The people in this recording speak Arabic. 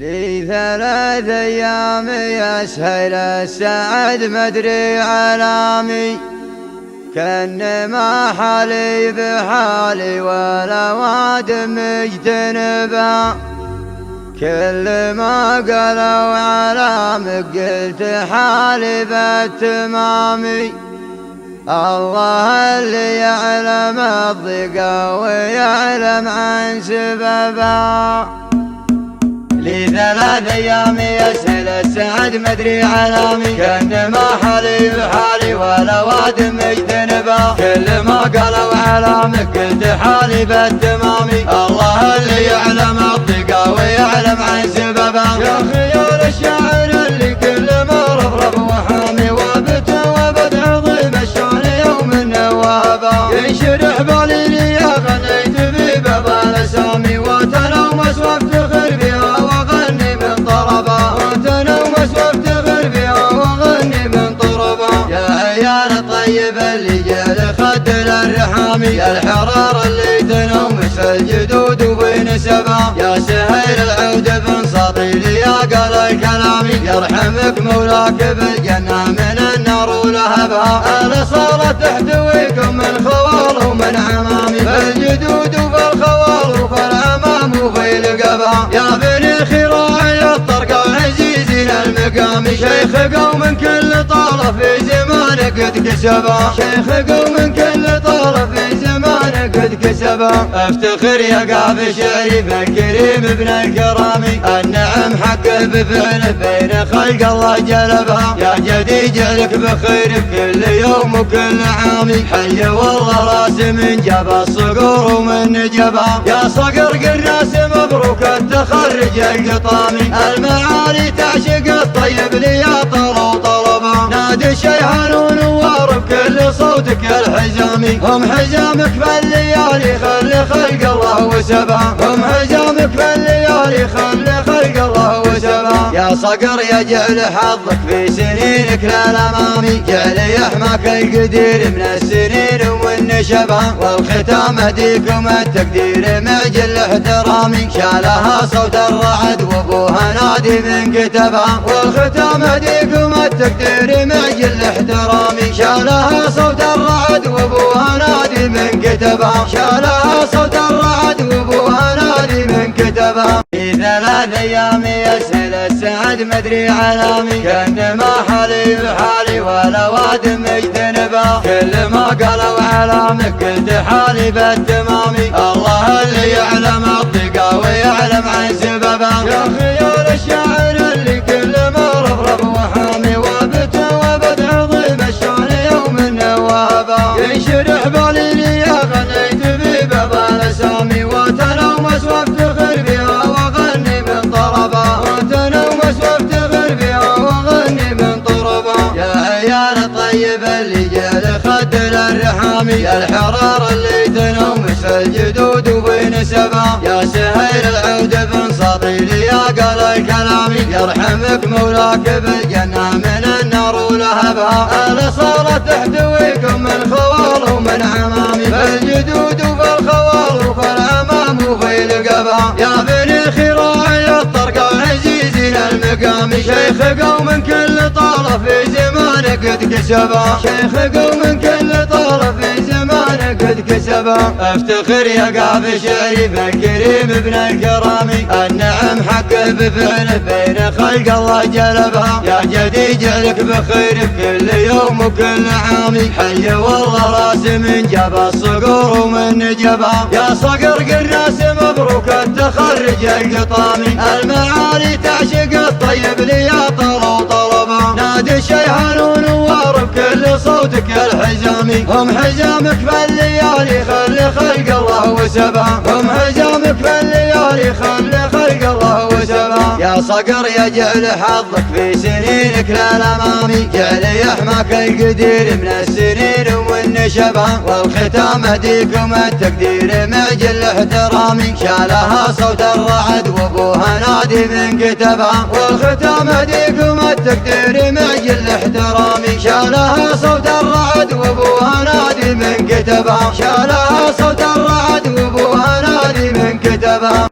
لي 3 أيام يسهل السعد مدري علامي، كأن ما حالي بحالي ولا واد مجتنبا. كل ما قالوا علامك قلت حالي بالتمامي. الله اللي يعلم الضيقة ويعلم عن سببا. لي 3 أيام يسهل السعد مدري علامي، كأن ما حالي بحالي ولا واد مجتنبا. كل ما قالوا علامك قلت حالي بالتمامي. الله اللي يعلم الضيقة ويعلم عن سببا. يا خيال الشاعر اللي كل ما رفرف وحامي وابت وابد عظيم الشان يوم النوابا. ينشرح بالي لي غنيت في باب الاسامي، وتنومس وافتخر بها وغني من طربا. وتنومس وافتخر بها وغني من طربا. يا عيال الطيب اللي جال خد الرحامي، الحرار اللي تنومس الجدود وبين سبا. يا سهيل العود بن سطيل يا قال الكلامي، يرحمك مولاك بالجنة من النار ولهبها. أنا صارت تحتويكم من خوال ومن عمامي، بالجدود وبالخوال وبالعمام وفي القبا. يا بني خراعي الطرقة عزيزين المقام، شيخ قوم كل طرف في زمانك قد كسبا. شيخ قوم كل طرف في زمانك قد كسبا. افتخر يا قاف شعري بالكريم ابن الكرامي، النعم حقه بفعله بين خلق الله جلبها. يا جدي جعلك بخير بكل يوم وكل عامي، حي والله راس من جاب الصقور ومن نجبا. يا صقر قراس مبروك التخرج القطامي، المعالي تعشق الطيب لي طلو طلبا. نادي شيحان ونوار بكل صوتك الحزامي، هم حزامك بالليالي خلي خلق الله وسبا. هم حزامك بالليالي خلي خلق الله وسبا. يا صقر يا جعل حظك في سنينك للامامي، جعل يحماك القدير من السنين والنشبا. والختام هديكم التقدير معجل احترامي، شالها صوت الرعد وابوها نادي من كتبا. والختام هديكم التقدير معجل احترامي، شالها صوت الرعد وابوها نادي من كتبا. شالها صوت الرعد وابوها نادي من كتبا. في 3 أيام يسهل السعد مدري علامي، كأن ما حالي بحالي ولا واد مجتنبا. كل ما قالوا علامك قلت حالي بالتمامي. الله اللي يعلم الضيقة ويعلم عن سببا. يا خيال الشاعر اللي كل ما رفرف وحامي وابت وابد عظيم الشان يوم النوابا. ينشرح بالي لي غنيت في باب الاسامي، وتنومس وافتخر بها وغني من طربا. وتنومس وافتخر بها وغني من طربا. يا عيال الطيب اللي جال خد الرحامي، الحرار اللي تنومس الجدود وبين سبا. يا سهيل العود بن سطيل يا قال الكلامي، يرحمك مولاك بالجنة من النار ولهبها. أنا صارت تحتويكم من خوال ومن عمامي، بالجدود وبالخوال وبالعمام وفي القبا. يا بني خراعي الطرقة عزيزين المقام، شيخ قوم كل طرف في زمانك قد كسبا. شيخ قوم كل طرف في زمانك قد كسبا. افتخر يا قاف شعري بالكريم ابن الكرامي، النعم حقه بفعله بين خلق الله جلبها. يا جدي جعلك بخير بكل يوم وكل عامي، حي والله راس من جاب الصقور ومن نجبا. يا صقر قراس مبروك التخرج القطامي، المعالي تعشق الطيب لي طلو طلبا. نادي شيحان ونوار بكل صوتك الحزامي، هم حزامك بالليالي خلي خلق الله وسبا. هم حزامك بالليالي خلي خلق الله وسبا. يا صقر يا جعل حظك في سنينك للامامي، جعل يحماك القدير من السنين والنشبا. والختام هديكم التقدير معجل احترامي، شالها صوت الرعد وابوها نادي من كتبا. والختام هديكم التقدير معجل احترامي، شالها صوت الرعد وابوها نادي من كتبا. شالها صوت الرعد وابوها نادي من كتبا.